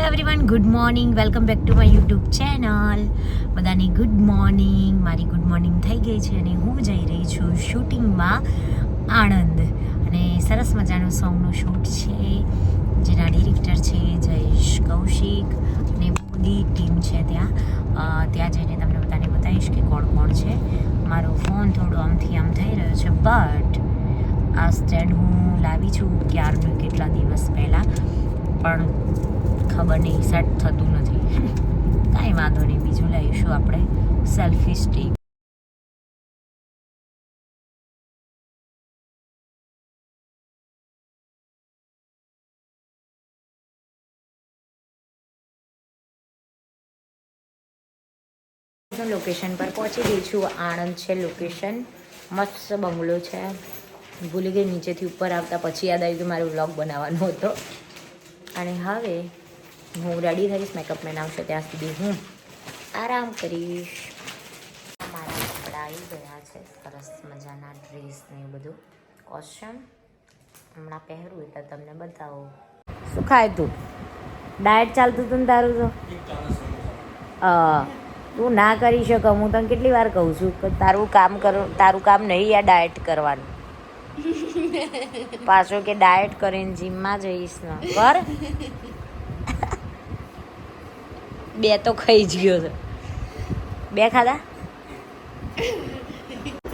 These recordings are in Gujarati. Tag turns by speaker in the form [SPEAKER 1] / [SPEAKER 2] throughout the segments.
[SPEAKER 1] Everyone, good morning. Welcome back to my YouTube channel. બધાની ગુડ મોર્નિંગ. મારી ગુડ મોર્નિંગ થઈ ગઈ છે અને હું જઈ રહી છું શૂટિંગમાં આણંદ. અને સરસ મજાનું સોંગનું શૂટ છે, જેના ડિરેક્ટર છે જયેશ કૌશિક અને બધી ટીમ છે ત્યાં જઈને તમને બધાને બતાવીશ કે કોણ કોણ છે. મારો ફોન થોડો આમથી આમ થઈ રહ્યો છે, બટ આ સ્ટેન્ડ હું લાવી છું ક્યારનું, કેટલા દિવસ પહેલાં, પણ ખબર નહીં સેટ થતું નથી. કાંઈ વાંધો નહીં, બીજું લઈશું આપણે સેલ્ફી સ્ટિક. લોકેશન પર પહોંચી ગઈ છું. આણંદ છે લોકેશન. મસ્ત બંગલો છે. ભૂલી ગઈ નીચેથી ઉપર આવતા પછી યાદ આવ્યું કે મારે વ્લોગ બનાવવાનો હતો. અને હવે હું રેડી થઈશ, મેકઅપ મેન આવશે ત્યાં સુધી હું આરામ કરીશ. મારા કપડાં આવી ગયા છે, સરસ મજાના ડ્રેસ ને એ બધું કોસ્ચ્યુમ હમણાં પહેરું એટલે તમને બતાવો. શું ખાય તું? ડાયટ ચાલતું હતું ને તારું તો? તું ના કરી શકે. હું તને કેટલી વાર કહું છું કે તારું કામ નહીં આ ડાયટ કરવાનું. પાછો કે ડાયટ કરીને જીમમાં જઈશ ને કર. બે તો ખાઈ જ ગયો છે. બે ખાધા?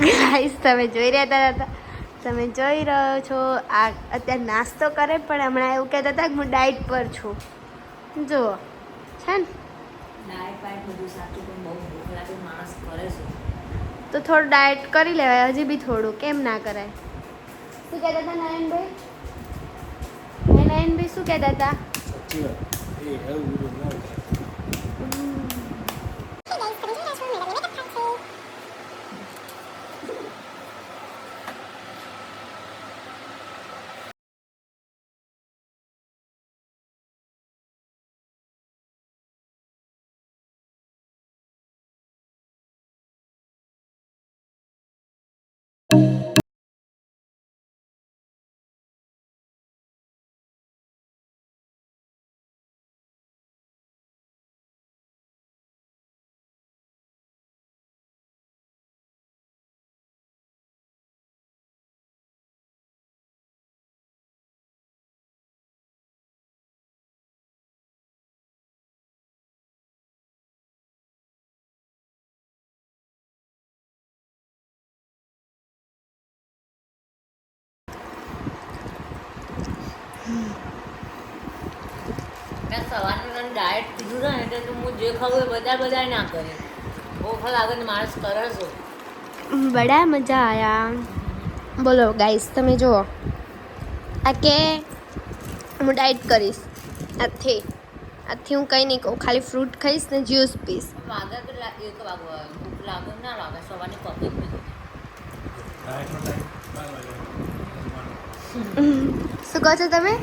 [SPEAKER 2] ગાઈસ, તમે જોઈ રહ્યા હતા, તમે જોઈ રહ્યો છો આ અત્યારે નાસ્તો કરે, પણ હમણાં એવું કહેતા હતા કે હું ડાયટ પર છું. જુઓ છે ને,
[SPEAKER 1] ડાયટ પાયટ બધું સાચું, પણ બહુ ભૂખ લાગે માણસ કરે છે.
[SPEAKER 2] તો થોડું ડાયટ કરી લેવાય, હજી બી થોડું, કેમ ના કરાય? શું કહેતા હતા નયનભાઈ? નયનભાઈ શું કહેતા હતા?
[SPEAKER 1] મેં સવારનું તને ડાયટ કીધું છે ને, એટલે હું જે ખાવું એ બધા ના કરે. ભૂખ લાગે ને માણસ કરે છે.
[SPEAKER 2] બડા મજા આયા. બોલો ગાઈસ, તમે જુઓ આ કે હું ડાયટ કરીશ. આજથી હું કંઈ નહીં કહું, ખાલી ફ્રૂટ ખાઈશ ને જ્યુસ પીશ.
[SPEAKER 1] વાગે કેટલા? 1 વાગવા ભૂખ લાગે ના લાગે? સવારની પબ્લિક નથી.
[SPEAKER 2] શું કહો છો તમે?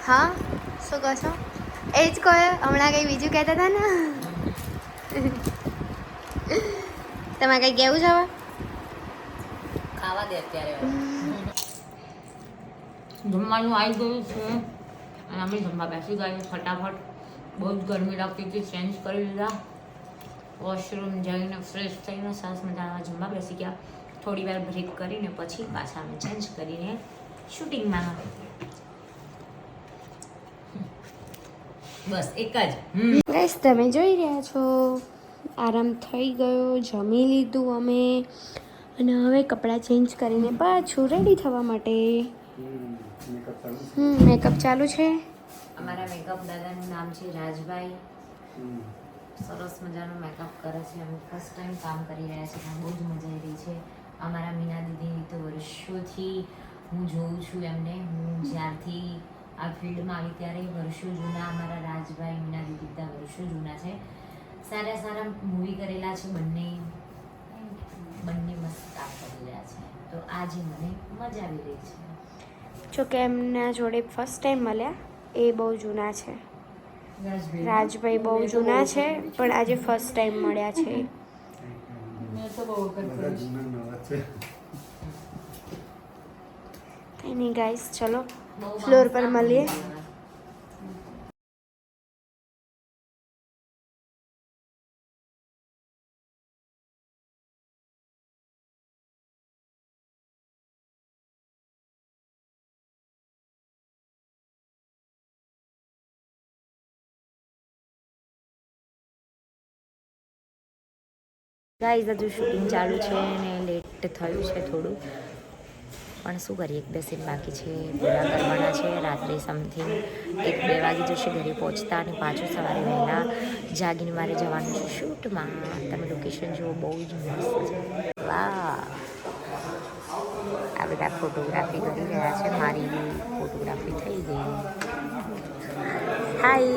[SPEAKER 2] હા, શું કહો છો? એ જ કહો. હમણાં કંઈ બીજું કહેતા હતા ને. તમારે કંઈ કહેવું છે હવે?
[SPEAKER 1] ખાવા દે અત્યારે. જમવાનું આવી ગયું છે અને અમે જમવા બેસી ગયા ફટાફટ. બહુ જ ગરમી લાગતી હતી, ચેન્જ કરી લીધા. વોશરૂમ જઈને ફ્રેશ થઈને સરસ મજાના જમવા બેસી ગયા. થોડી વાર બ્રેક કરીને પછી પાછા અમે ચેન્જ કરીને શૂટિંગમાં. બસ એક જ.
[SPEAKER 2] ગાઈસ, તમે જોઈ રહ્યા છો આરામ થઈ ગયો, જમી લીધું અમે, અને હવે કપડાં ચેન્જ કરીને પાછું રેડી થવા માટે. મેકઅપ ચાલુ છે.
[SPEAKER 1] અમારા મેકઅપ દાદાનું નામ છે રાજભાઈ. સરસ મજાનો મેકઅપ કરે છે. અમે ફર્સ્ટ ટાઈમ કામ કરી રહ્યા છીએ, બહુ જ મજા આવી રહી છે. અમારા મીના દીદી તો વર્ષોથી હું જોઉં છું એમને. હું જ્યારથી આ ફિલ્ડમાં આવી ત્યારે વર્ષો જૂના અમારા રાજભાઈ, મીના દીદી બધા વર્ષો જૂના છે. સારા સારા મૂવી કરેલા છે બંને મસ્ત કામ કરી રહ્યા છે. તો આજે મને મજા આવી રહી છે.
[SPEAKER 2] જોકે એમના જોડે ફર્સ્ટ ટાઈમ મળ્યા, એ બહુ જૂના છે. રાજભાઈ બહુ જૂના છે, પણ આજે ફર્સ્ટ ટાઈમ મળ્યા છે. કંઈ નહીં ગાઈસ, ચલો ફ્લોર પર મળીએ.
[SPEAKER 1] ગાઈઝ હજુ શૂટિંગ ચાલુ છે ને લેટ થયું છે થોડું, પણ શું કરીએ, 1-2 સીન બાકી છે, પૂરા કરવાના છે. રાત્રે સમથિંગ 1-2 વાગી જશે ઘરે પહોંચતા, અને પાછું સવારે વહેલા જાગીને મારે જવાનું છે શૂટમાં. તમે લોકેશન જુઓ, બહુ જ મસ્ત છે. વાહ, આ બધા ફોટોગ્રાફી કરી રહ્યા છે. મારી ફોટોગ્રાફી થઈ ગઈ. હાય.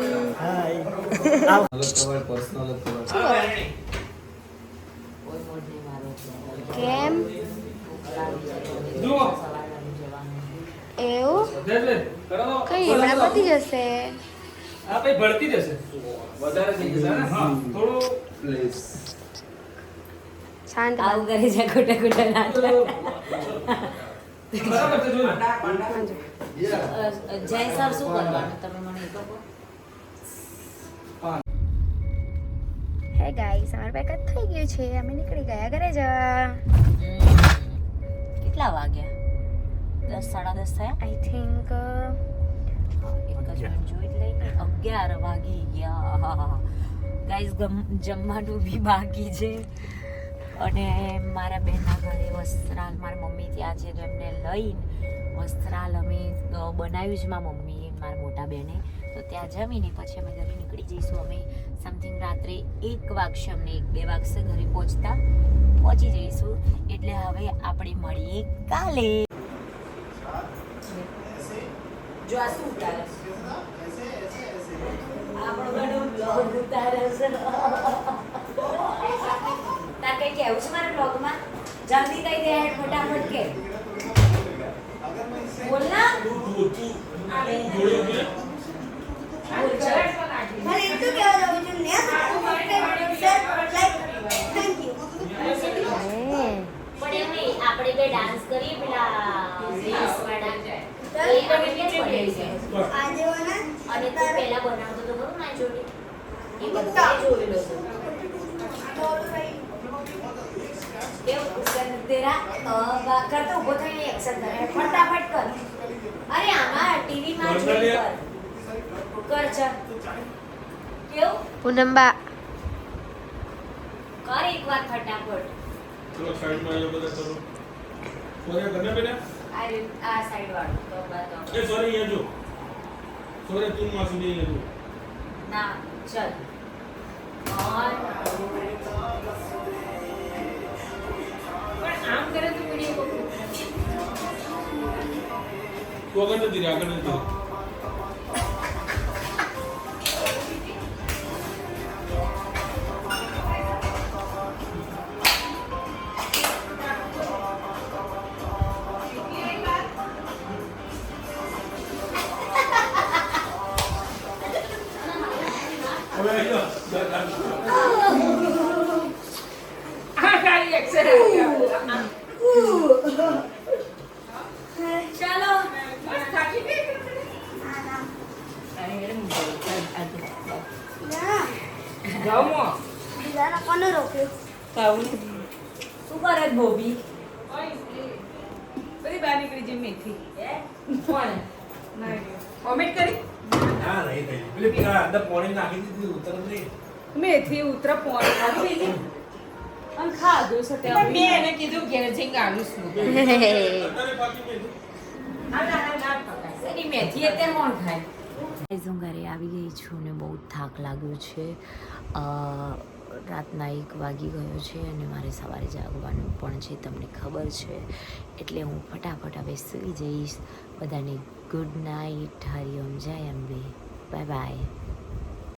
[SPEAKER 2] કેમ એવું કઈ હમણાં પતી જશે.
[SPEAKER 3] આ ભાઈ ભરતી જશે, વધારે થઈ જશે ને. હા, થોડું પ્લીઝ
[SPEAKER 2] શાંત
[SPEAKER 1] આવું કરે છે ખોટા ખોટા નાટક.
[SPEAKER 3] બરાબર છે. જોયું
[SPEAKER 1] જય સર શું કરવાનું તમે મને એ કહો.
[SPEAKER 2] હે ગાઈસ, અમારું પેકઅપ થઈ ગયું છે. અમે નીકળી ગયા ઘરે જવા.
[SPEAKER 1] કેટલા વાગ્યા? 10 સાડા 10 થયા.
[SPEAKER 2] આઈ થિંક
[SPEAKER 1] એક જ મિનિટ જોઈ જ લઈને 11 વાગી ગયા. ગાઈસ જમવાનું બી બાકી છે, અને મારા બહેનના ઘરે વસ્ત્રાલ, મારા મમ્મી ત્યાં છે, તો એમને લઈને વસ્ત્રાલ અમે બનાવ્યું છે મારા મમ્મી મારા મોટા બહેને. તો ત્યાં જમીને પછી અમે ઘરે નીકળી જઈશું. અમે સમથિંગ રાત્રે 1 વાગશે, અમને 1-2 વાગશે ઘરે પહોંચી જઈશું. એટલે હવે આપણે મળીએ કાલે. જો આ શું ઉતારે છે? આપણો બધો બ્લોગ ઉતારે છે. તાર કઈ કેવું છે મારા બ્લોગમાં? જલ્દી કહી દે, ફટાફટ કે. બોલ ના. પણ એમ નહીં, આપણે બે ડાન્સ કરીએ પેલા રીલ્સ વાળા. એ પણ કેટલી પડી છે. અને તું પહેલા બનાવતો તો ખરું ના જોડે, એ બધા જોયેલો છે. કેવું તેરા કરતો ઊભો થઈને એક્શન કરે, ફટાફટ કર. અરે આમાં ટીવીમાં જોઈ કર ચાલ. કેવું
[SPEAKER 2] પૂનમબા
[SPEAKER 1] કર એકવાર ફટાફટ.
[SPEAKER 3] ચલો સાઈડમાં એ બધા કરો. સોરે કરને બેટા.
[SPEAKER 1] આ સાઈડ વાળું તો બતાવો.
[SPEAKER 3] એ સોરે અહીંયા જો. સોરે તું માં સુધી અહીંયા જો.
[SPEAKER 1] ના ચલ. ઓન. પણ આમ કરે તો વિડિયો
[SPEAKER 3] તું આગળ નથી રહી, આગળ નથી રહી.
[SPEAKER 1] ચાલો.
[SPEAKER 2] કોને રોક્યું?
[SPEAKER 1] શું કરે બોબી?
[SPEAKER 4] બધી બહાર નીકળી જઈ મેથી.
[SPEAKER 1] કોણ?
[SPEAKER 4] કોમેન્ટ કરી
[SPEAKER 3] ના નહીં થઈ. પેલી પેલા અંદર પાણી નાખી દીધી ઉતર નહીં.
[SPEAKER 4] મેથી ઉતરા પોણ ખાધી લીધી અને ખાધું છે તે પણ મેં એને કીધું ઘેર જઈને આલું છું
[SPEAKER 3] અત્યારે બાકી મેં
[SPEAKER 1] એની મેથી અત્યારે કોણ ખાય? હું ઘરે આવી ગઈ છું ને બહુ થાક લાગ્યો છે. રાતના 1 વાગી ગયો છે અને મારે સવારે જાગવાનું પણ છે, તમને ખબર છે. એટલે હું ફટાફટ હવે સૂઈ જઈશ. બધાને ગુડ નાઇટ. હરિઓમ, જય અંબે, બાય બાય.